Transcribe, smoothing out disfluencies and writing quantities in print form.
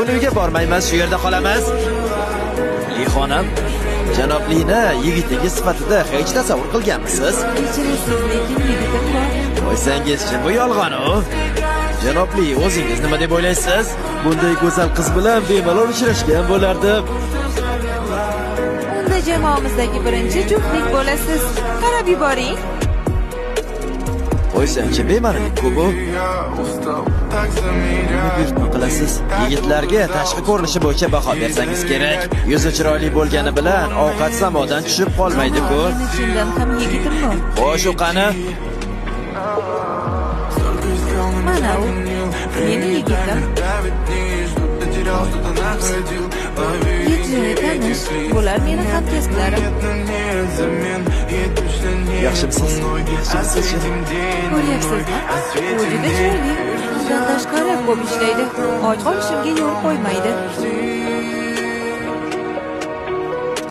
Buni uyga bormaymiz, shu yerda qolamiz. Xonim, janoblini yigitingiz sifatida hech tasavvur qilganmisiz? Kechirasiz, lekin yigitim bor. Qo'ysangiz-chi, bu yolg'on-u. Janobli, o'zingiz nima deb o'ylaysiz? Bunday go'zal qiz bilan bemalol uchrashgan bo'lardim. Unda jamoamizdagi birinchi juftlik bo'lasiz. Qarab yuboring. Qo'ysangchi, bema'nilik-ku bu. Nima buyurtma qilasiz? Yigitlarga tashqi ko'rinishi bo'yicha baho bersangiz kerak. Yuzi chiroyli bo'lgani bilan ovqat samodan tushib qolmaydi-ku. Meni chindan ham yigitim bor. Xo'sh, u qani? Mana u. Meni yigitim. Yetti tanish. Bular meni hamkasblarim. Yaxshimisiz? Ko'ryapsizmi? U juda chiroyli. Undan tashqari ko'p ishlaydi. Och qolishimga yo'l qo'ymaydi.